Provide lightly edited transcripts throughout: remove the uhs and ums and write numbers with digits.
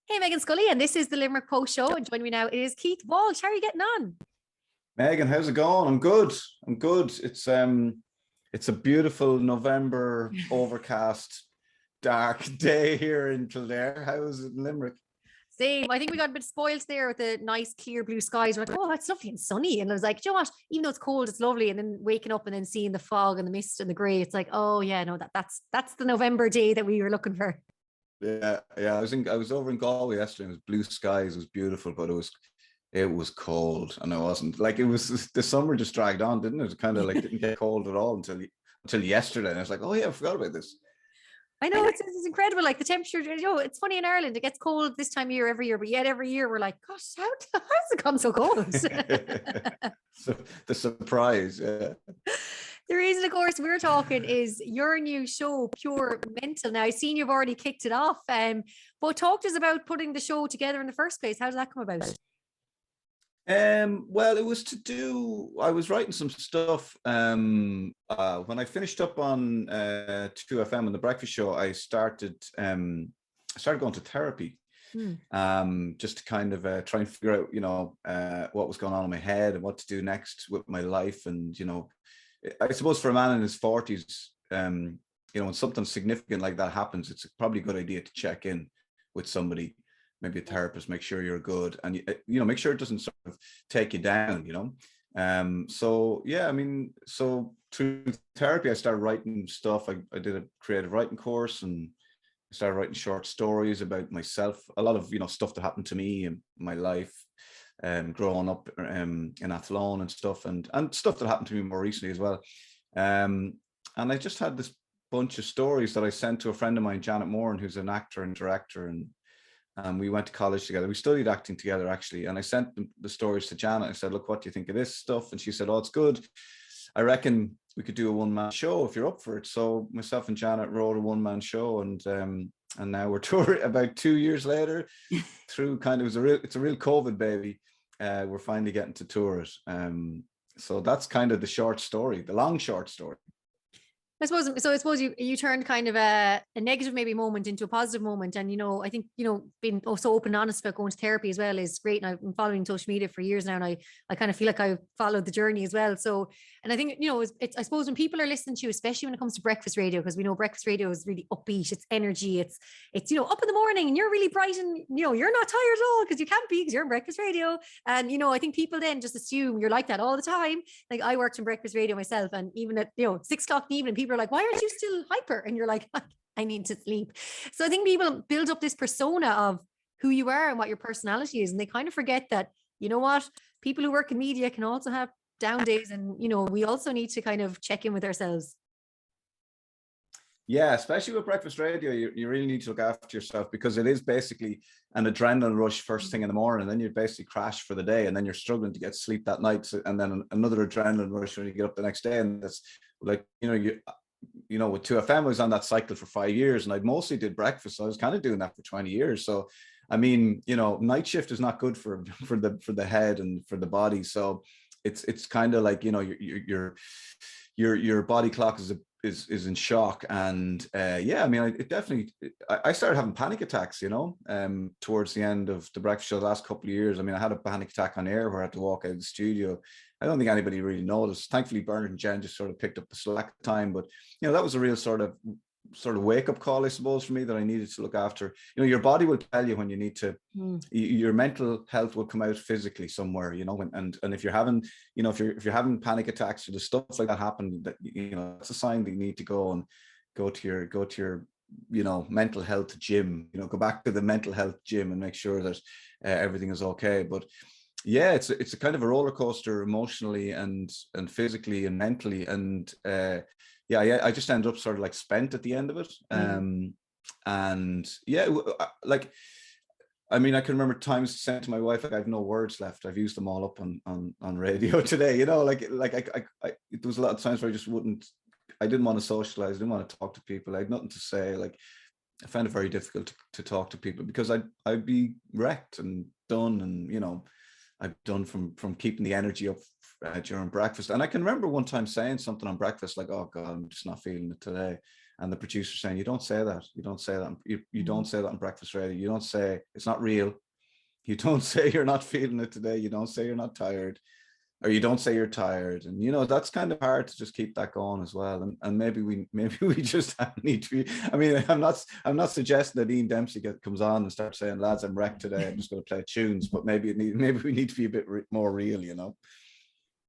Hey, Megan Scully, and this is the Limerick Post Show. And joining me now is Keith Walsh. How are you getting on? Meghann, how's it going? I'm good. I'm good. It's a beautiful November overcast, dark day here in Kildare. How is it in Limerick? Same. I think we got a bit spoiled there with the nice, clear blue skies. We're like, oh, it's lovely and sunny. And I was like, you know what? Even though it's cold, it's lovely. And then waking up and then seeing the fog and the mist and the grey, it's like, oh yeah, no, that's the November day that we were looking for. Yeah. I was over in Galway yesterday. It was blue skies. It was beautiful, but it was cold, and I wasn't like it was. The summer just dragged on, didn't it? It kind of like didn't get cold at all until yesterday. And I was like, oh yeah, I forgot about this. I know it's incredible. Like the temperature, it's funny in Ireland, it gets cold this time of year every year, but yet every year we're like, gosh, how's it come so cold? So the surprise, yeah. The reason, of course, we're talking is your new show, Pure Mental. Now, I've seen you've already kicked it off, but talk to us about putting the show together in the first place. How did that come about? Well, it was I was writing some stuff. When I finished up on 2FM on the breakfast show, I started going to therapy. Just to kind of try and figure out, what was going on in my head and what to do next with my life. And, I suppose for a man in his 40s, when something significant like that happens, it's probably a good idea to check in with somebody, maybe a therapist, make sure you're good, and make sure it doesn't sort of take you down. So yeah, so through therapy, I started writing stuff. I did a creative writing course, and I started writing short stories about myself, a lot of stuff that happened to me in my life, growing up in Athlone and stuff, and stuff that happened to me more recently as well. And I just had this bunch of stories that I sent to a friend of mine, Janet Moran, who's an actor and director, and we went to college together. We studied acting together, actually. And I sent the stories to Janet. I said, look, what do you think of this stuff? And she said, oh, it's good. I reckon we could do a one-man show if you're up for it. So myself and Janet wrote a one-man show, and now we're touring about 2 years later through it's a real COVID baby. We're finally getting to tour it. So that's kind of the short story, the long short story. I suppose you turned kind of a negative maybe moment into a positive moment. And, I think, being so open and honest about going to therapy as well is great. And I've been following social media for years now, and I kind of feel like I've followed the journey as well. So, and I think, I suppose when people are listening to you, especially when it comes to breakfast radio, because we know breakfast radio is really upbeat, it's energy, it's, up in the morning and you're really bright and, you're not tired at all because you can't be because you're in breakfast radio. And, I think people then just assume you're like that all the time. Like I worked in breakfast radio myself, and even at, 6 o'clock in the evening, people are like, why aren't you still hyper? And you're like, I need to sleep. So I think people build up this persona of who you are and what your personality is. And they kind of forget that, what, people who work in media can also have down days. And, we also need to kind of check in with ourselves. Yeah, especially with breakfast radio, you really need to look after yourself, because it is basically an adrenaline rush first thing in the morning, and then you basically crash for the day, and then you're struggling to get sleep that night, and then another adrenaline rush when you get up the next day. And that's like, with 2FM, I was on that cycle for 5 years, and I mostly did breakfast. So I was kind of doing that for 20 years. So, night shift is not good for the head and for the body. So it's kind of like, your body clock is in shock. And I started having panic attacks, towards the end of the breakfast show the last couple of years. I had a panic attack on air where I had to walk out of the studio. I don't think anybody really noticed. Thankfully, Bernard and Jen just sort of picked up the slack time. But, that was a real sort of wake up call, I suppose, for me, that I needed to look after. Your body will tell you when you need to, your mental health will come out physically somewhere, and if you're having, if you're having panic attacks or the stuff like that happen, that, it's a sign that you need to go to your mental health gym, go back to the mental health gym and make sure that everything is okay. But yeah, it's a kind of a roller coaster emotionally and physically and mentally. And I just ended up sort of like spent at the end of it. And yeah, I can remember times saying to my wife, like, I have no words left. I've used them all up on radio today. There was a lot of times where I didn't want to socialize. I didn't want to talk to people. I had nothing to say. Like, I found it very difficult to talk to people, because I'd be wrecked and done. And, I've done from keeping the energy up during breakfast. And I can remember one time saying something on breakfast like, oh God, I'm just not feeling it today. and the producer saying, you don't say that, you don't say that, you don't say that on breakfast radio, you don't say it's not real, you don't say you're not feeling it today, you don't say you're not tired, or you don't say you're tired. And you know, that's kind of hard to just keep that going as well. And maybe we just need to be, I mean, I'm not suggesting that Ian Dempsey comes on and starts saying, lads, I'm wrecked today, I'm just going to play tunes, but maybe we need to be a bit more real, you know.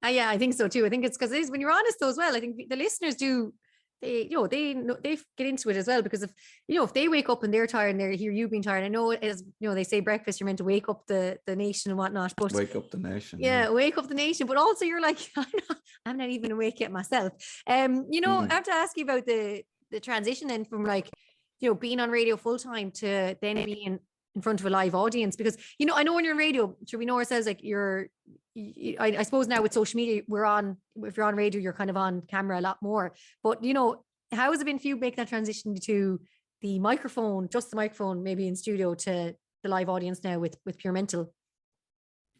Yeah, I think so too. I think it's because it is, when you're honest though as well, I think the listeners do, they get into it as well, because if they wake up and they're tired and they hear you being tired, I know, as they say, breakfast, you're meant to wake up the nation and whatnot, but wake up the nation. Yeah, wake up the nation. But also you're like, I'm not even awake yet myself. I have to ask you about the transition then from like, being on radio full time to then being in front of a live audience, because I know when you're on radio, we know ourselves, like I suppose now with social media, if you're on radio, you're kind of on camera a lot more. But how has it been for you making that transition to the microphone, just the microphone, maybe in studio, to the live audience now with Pure Mental?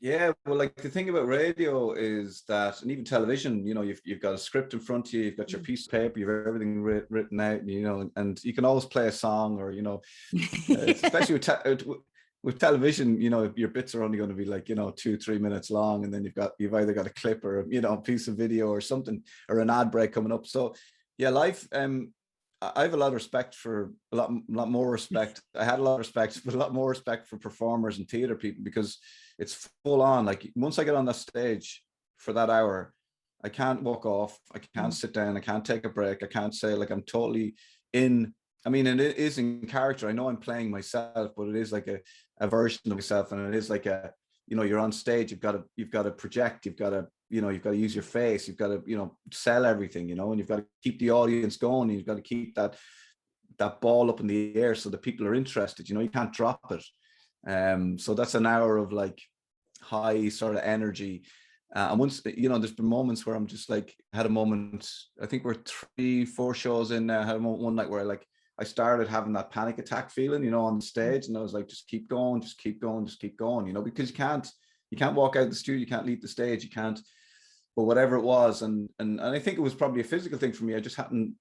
Yeah, well, like the thing about radio is that, and even television, you've got a script in front of you, you've got your piece of paper, you've everything written out, and you can always play a song, or especially with television, your bits are only going to be like 2-3 minutes long, and then you've either got a clip or a piece of video or something, or an ad break coming up. So yeah, live. I have a lot of respect for a lot more respect. I had a lot of respect, but a lot more respect for performers and theatre people, because it's full on. Like once I get on that stage for that hour, I can't walk off. I can't sit down. I can't take a break. I can't say, like, I'm totally in. I mean, and it is in character. I know I'm playing myself, but it is like a version of myself, and it is like you're on stage. You've got to project. You've got to use your face. You've got to sell everything. And you've got to keep the audience going. And you've got to keep that ball up in the air so that people are interested. You can't drop it. So that's an hour of like high sort of energy. And once there's been moments where I'm just like, had a moment, I think we're 3-4 shows in now, had a moment one night where I started having that panic attack feeling, on the stage, and I was like, just keep going, just keep going, just keep going, because you can't walk out of the studio, you can't leave the stage, you can't, but whatever it was. And I think it was probably a physical thing for me. I just hadn't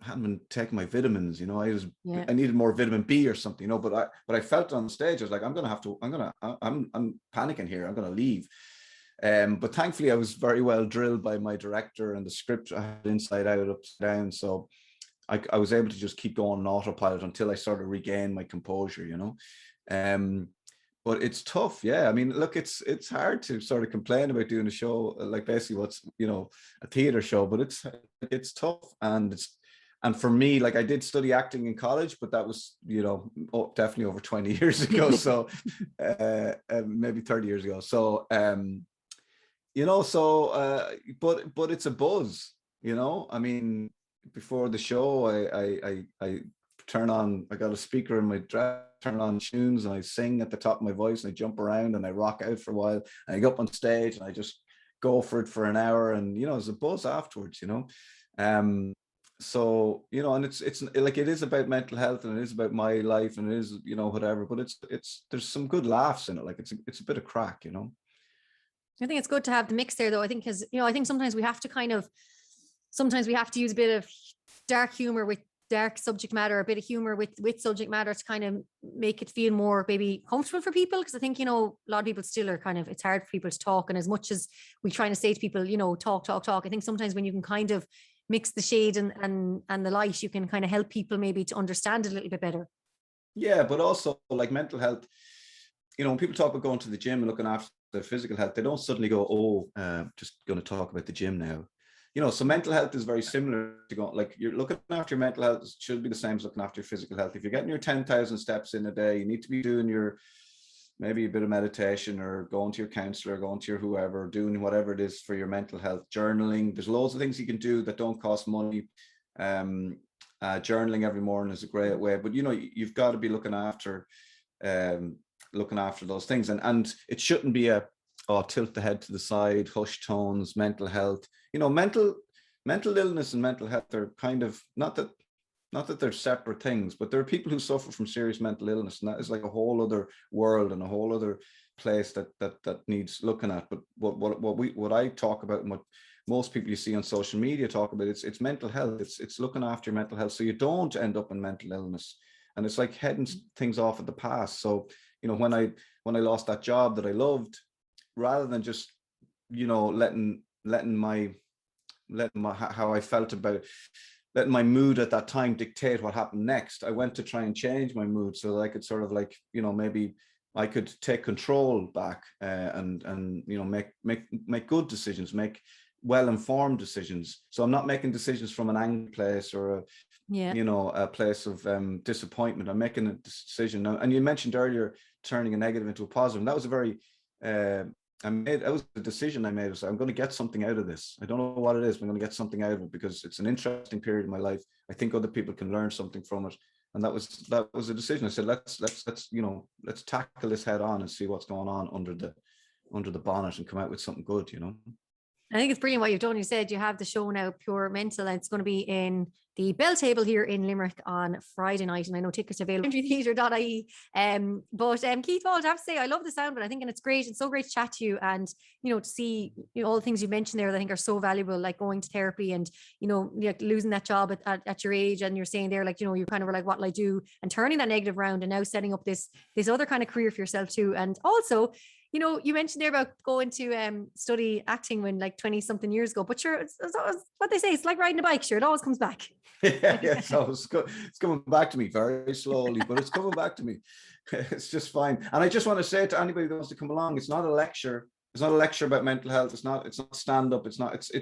been taking my vitamins, I needed more vitamin B or something, but I felt on stage, I was like, I'm panicking here, I'm going to leave. But thankfully I was very well drilled by my director, and the script I had inside out, upside down. So I was able to just keep going on autopilot until I sort of regained my composure, but it's tough. Yeah. I mean, look, it's hard to sort of complain about doing a show, like basically what's, a theater show, but it's tough. And for me, like, I did study acting in college, but that was, definitely over 20 years ago. So maybe 30 years ago. So, but it's a buzz, I mean, before the show, I turn on, I got a speaker in my dress, turn on tunes, and I sing at the top of my voice, and I jump around and I rock out for a while, and I go up on stage and I just go for it for an hour, and there's a buzz afterwards, so and it's like, it is about mental health, and it is about my life, and it is whatever, but it's there's some good laughs in it, like it's a bit of crack. I think it's good to have the mix there, though. I think, because I think sometimes we have to use a bit of dark humor with dark subject matter, a bit of humor with subject matter, to kind of make it feel more maybe comfortable for people. Because I think, a lot of people still are kind of, it's hard for people to talk. And as much as we trying to say to people, talk, I think sometimes when you can kind of mix the shade and the light, you can kind of help people maybe to understand it a little bit better. Yeah, but also like mental health, when people talk about going to the gym and looking after their physical health, they don't suddenly go, just going to talk about the gym now. So mental health is very similar to going, like, you're looking after your mental health, should be the same as looking after your physical health. If you're getting your 10,000 steps in a day, you need to be doing maybe a bit of meditation, or going to your counselor, going to your whoever, doing whatever it is for your mental health. Journaling, there's loads of things you can do that don't cost money. Journaling every morning is a great way, but you've got to be looking after those things, and it shouldn't be tilt the head to the side, hush tones, mental health. Mental illness and mental health are kind of, not that they're separate things, but there are people who suffer from serious mental illness, and that is like a whole other world and a whole other place that needs looking at. But what I talk about, and what most people you see on social media talk about, it's mental health. It's looking after your mental health so you don't end up in mental illness. And it's like heading things off at the past. So, you know, when I lost that job that I loved, rather than just, you know, letting my how I felt about it, letting my mood at that time dictate what happened next, I went to try and change my mood so that I could sort of like, you know, maybe I could take control back, and you know, make good decisions, make well-informed decisions. So I'm not making decisions from an angry place or you know, a place of disappointment. I'm making a decision now. And you mentioned earlier turning a negative into a positive. And that was a very that was a decision I made. So I'm going to get something out of this. I don't know what it is, but I'm going to get something out of it because it's an interesting period in my life. I think other people can learn something from it. And that was a decision. I said, let's you know, let's tackle this head on and see what's going on under the bonnet and come out with something good, you know. I think it's brilliant what you've done. You said you have the show now, Pure Mental, and it's going to be in the Bell Table here in Limerick on Friday night. And I know tickets are available at countrytheatre.ie. But Keith Walsh, I have to say, I love the sound, but I think, and it's great. It's so great to chat to you and, you know, to see, you know, all the things you mentioned there that I think are so valuable, like going to therapy and, you know, like losing that job at your age. And you're saying there, like, you know, you kind of were like, what'll I do? And turning that negative around and now setting up this other kind of career for yourself too. And also, you know, you mentioned there about going to study acting when like 20 something years ago, but sure, it's what they say, it's like riding a bike, sure, it always comes back. Yeah. So it's coming back to me very slowly, but it's coming back to me. It's just fine. And I just want to say to anybody that wants to come along, it's not a lecture. It's not a lecture about mental health. It's not stand up. It's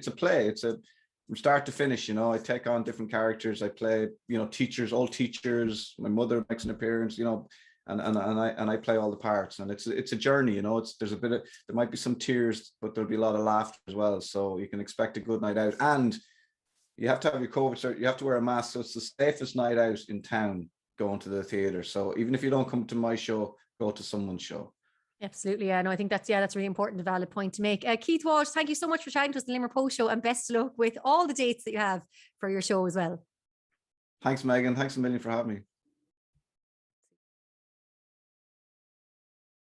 a play. It's from start to finish, you know. I take on different characters. I play, you know, teachers, all teachers. My mother makes an appearance, you know. And I play all the parts, and it's a journey, you know. There might be some tears, but there'll be a lot of laughter as well. So you can expect a good night out, and you have to have your COVID cert. You have to wear a mask, so it's the safest night out in town going to the theater. So even if you don't come to my show, go to someone's show. Absolutely, yeah. No, I think that's really important, a valid point to make. Keith Walsh, thank you so much for chatting to us on the Limerick Post Show, and best of luck with all the dates that you have for your show as well. Thanks, Meghann. Thanks a million for having me.